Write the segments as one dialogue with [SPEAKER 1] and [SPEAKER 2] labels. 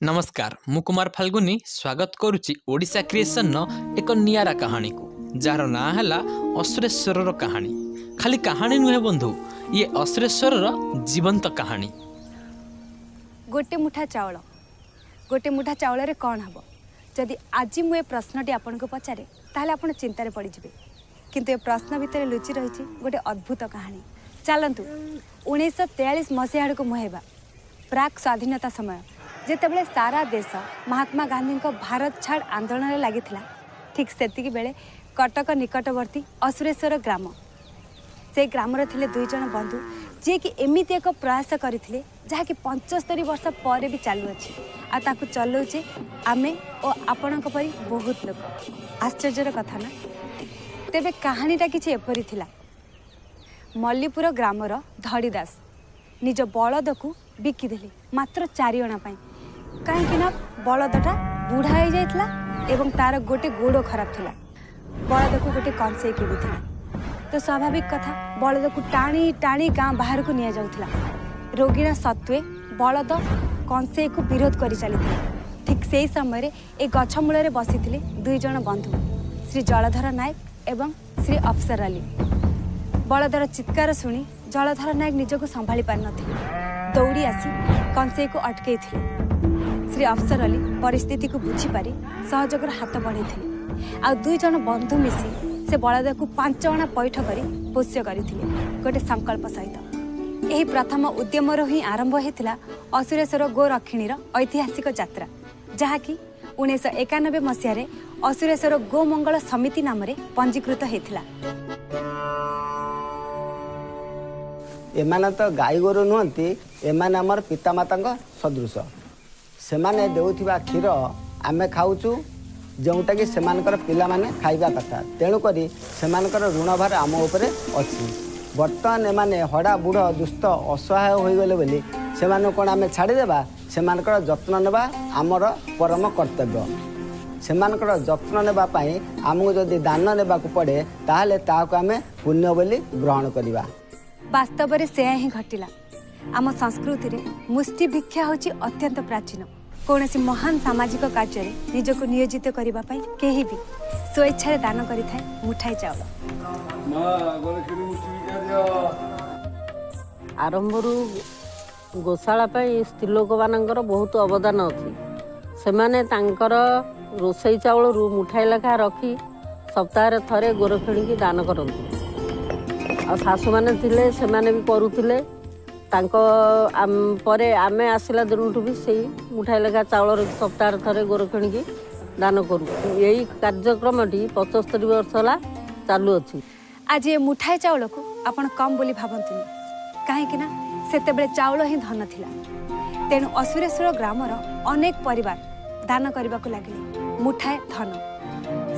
[SPEAKER 1] नमस्कार मु कुमार फाल्गुनी स्वागत करुच्ची ओडिशा क्रिएशन न एक नियारा कहानी को जार ना है असुरेश्वर कहानी। खाली कहानी नुहे बंधु, ये असुरेश्वर जीवंत कहानी।
[SPEAKER 2] गोटे मुठा चाउल रे कौन हम जदि आज मुझे प्रश्नटी आपन को पचारे ताहले आपण चिंतार पड़ जाए, किंतु ये प्रश्न भितर लुचि रही गोटे अद्भुत कहानी। चलतु 1943 मसीहा को मुहेबा प्राक स्वाधीनता समय जेतेबेले सारा देश महात्मा गांधी को भारत छाड़ आंदोलन में लगी, ठीक सेतिकी बेले कटक निकटवर्ती असुरेश्वर ग्राम से ग्राम थिले दुई जन बंधु जे कि एमिति एक प्रयास करथिले जहाँकि 75 वर्ष पर भी चालू अच्छी आकु चलाऊे आमे और आपणक परी बहुत लोग। आश्चर्यर कथा ना। तेबे कहानीटा किछि एपरि थिला। मल्लीपुर ग्रामर धड़ीदास निज बलद को बिकिदेले मात्र 4 अणा पाई, कहीं बलदटा बुढ़ा हो जाइथिला एवं तार गोटे गोड़ खराब थिला। बलद को गोटे कंसेई किनिथिला, तो स्वाभाविक कथा बलद को टाणी टाणी गाँ बाहर को निया जाउथिला। रोगिणा सत्वे बलद कंसेई को विरोध करि चलिथिला। ठीक से समय ए गछ मूल बसी दुई जन बंधु श्री जलधर नायक एवं श्री अफसर अली। बलदर चित्कार शुणी जलधर नायक निजको संभाली पार नथिले, दौड़ी आसी कंसेई को अटकई थिले। श्री अफसर अली परिस्थिति को बुझीपारी सहयोगर हाथ बढ़े आ दुई जन बंधु मिसी से बलद को 5 अणा पैठ करी पोष्य करथिले गोटे संकल्प सहित। यही प्रथम उद्यम ही आरंभ होता असुरेश्वर गोरक्षिणीर ऐतिहासिक यात्रा, जहाँकि 1991 मसीह असुरेश्वर गो मंगल समिति नाम पंजीकृत होता।
[SPEAKER 3] एमाने तो गाई गोरु नुहंती, एमाने हमर पितामाता सदृश। सेमाने देउथिबा क्षीर आमे खाउचु, जोंटा कि सेमानकर पिला माने खाइबा कथा। तेणु करी सेमानकर ऋण भार आम उपरे अछि। वर्तमान एमाने हड़ा बुढ़ दुष्ट असहाय होई गले बोली सेमानो कोन आमे छाड़ी देबा? सेमानकर जत्न नेबा आमर परम कर्तव्य। सेमानकर जत्न नेबा पई आमको जदि दान नेबाकू पड़े ताहले ताहाको आमे पुण्य बोली ग्रहण करिबा।
[SPEAKER 2] वास्तव में से ही घटिला। आम संस्कृति रे मुष्टि भिक्षा होची अत्यंत प्राचीन। कौन सी महान सामाजिक कार्य निजको नियोजित करने कहीं भी स्वेच्छा दान करें मुठाई चाउल।
[SPEAKER 4] आरंभ गोशाला स्त्रीलोक मानकर बहुत अवदान अच्छी। सेमाने तांकर रोसई चाउल मुठाई लेखा रखी सप्ताह थरे गोरखिणी की दान करते। आ शाशु मैंने थिले सेमाने भी करुथिले। तांको परे आमे आसिला दिनठू भी सही मुठाई लेखा चाउल सप्ताह थरे गोरखिणी की दान करूँ। यही कार्यक्रमटी 75 वर्ष है चालू अच्छी।
[SPEAKER 2] आज ये मुठाई चाउल को आपण कम बोली भावतुनि, कहीं सेतेबेले चाउल ही धन थिला। तेणु असुरेश्वर ग्रामर अनेक परिवार दान करने को लगे मुठाए धन।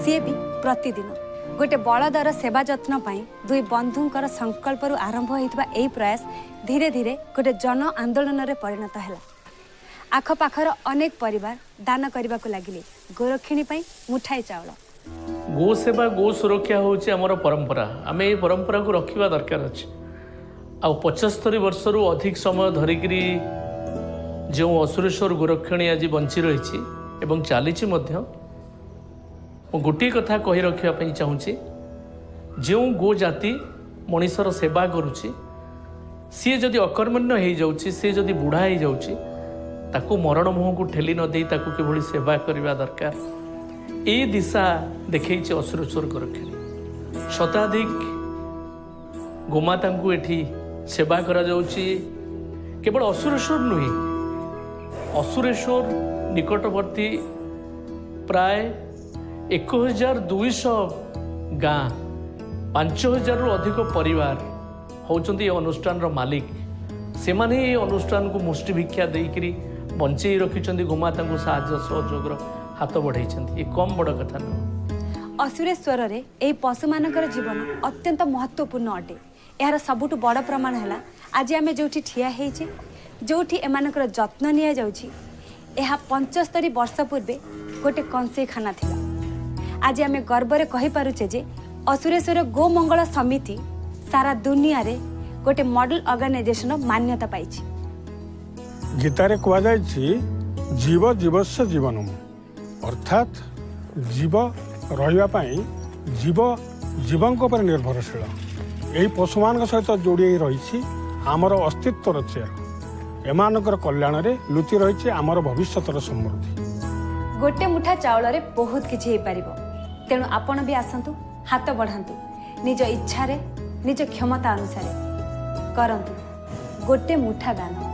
[SPEAKER 2] सी भी प्रतिदिन गोटे बलदर सेवा जत्न पाई दुई बंधुंकर संकल्प आरंभ होता यही प्रयास धीरे धीरे गोटे जन आंदोलन में परिणत है। आखपाखर अनेक परिवार दान करने को लगे गोरक्षिणी मुठाई चाउल।
[SPEAKER 5] गो सेवा गो सुरक्षा हूँ आमर परंपरा। आम ये परंपरा को रखा दरकार अच्छे। आ 75 वर्ष अधिक समय धरिक जो असुरेश्वर गोरक्षिणी आज बंची रही चली गोटे कथा कही रखापी चाहूँगी, जो गो जाति मनीषर सेवा करुच्ची सी जदि अकर्मण्य हो जाऊँगी, सी जदि बुढ़ा हो जाऊँगी, ताकू मरण मुह को ठेली न दे ताकू किभली सेवा करने दरकार ये दिशा देखी असुरेश्वर गोरक्षिणी। शताधिक गोमाता को एठी सेवा करा जाउची। केवल असुरेश्वर नुहे, असुरेश्वर निकटवर्ती प्राय 1200 गाँ 5000 रु अधिक परिवार होचंती अनुष्ठान मालिक। से माने ये अनुष्ठान को मुष्टि भिक्षा देकरी बंचई रखिछंती, गोमाता को साहाय्य सहयोग हाथ बढ़ाई। ये कम बड़ कथा न।
[SPEAKER 2] असुरेश्वर रे एही पशु मानकर जीवन अत्यंत महत्वपूर्ण अटे। यार सबुठ बड़ प्रमाण है आज आम जो ठिया होइछे, जोठी एमानकर जत्न निया जाउछि। एहा 75 वर्ष पूर्वे गोटे कंसेई खाना थिला। आज आम गर्व में कहि पारुछे जे असुरेश्वर गो मंगल समिति सारा दुनिया रे गोटे मॉडल ऑर्गेनाइजेशन मान्यता पाई।
[SPEAKER 6] गीतारे कहुଯାଇଛି जीव जीवस्य जीवनम अर्थात जीव रहिबा पई जीव जीवंक पर निर्भरशील यही पशुमान सहित जोड़ी रही आमर अस्तित्वर चेयर एमानकर कल्याण रे लुचि रही आमर भविष्यतर समृद्धि।
[SPEAKER 2] गोटे मुठा चाउल रे बहुत किछि हे परिबो तेणु आपण भी आसंतु हाथ बढ़ांतु निज इच्छा रे निज क्षमता अनुसार करंतु गोटे मुठा दान।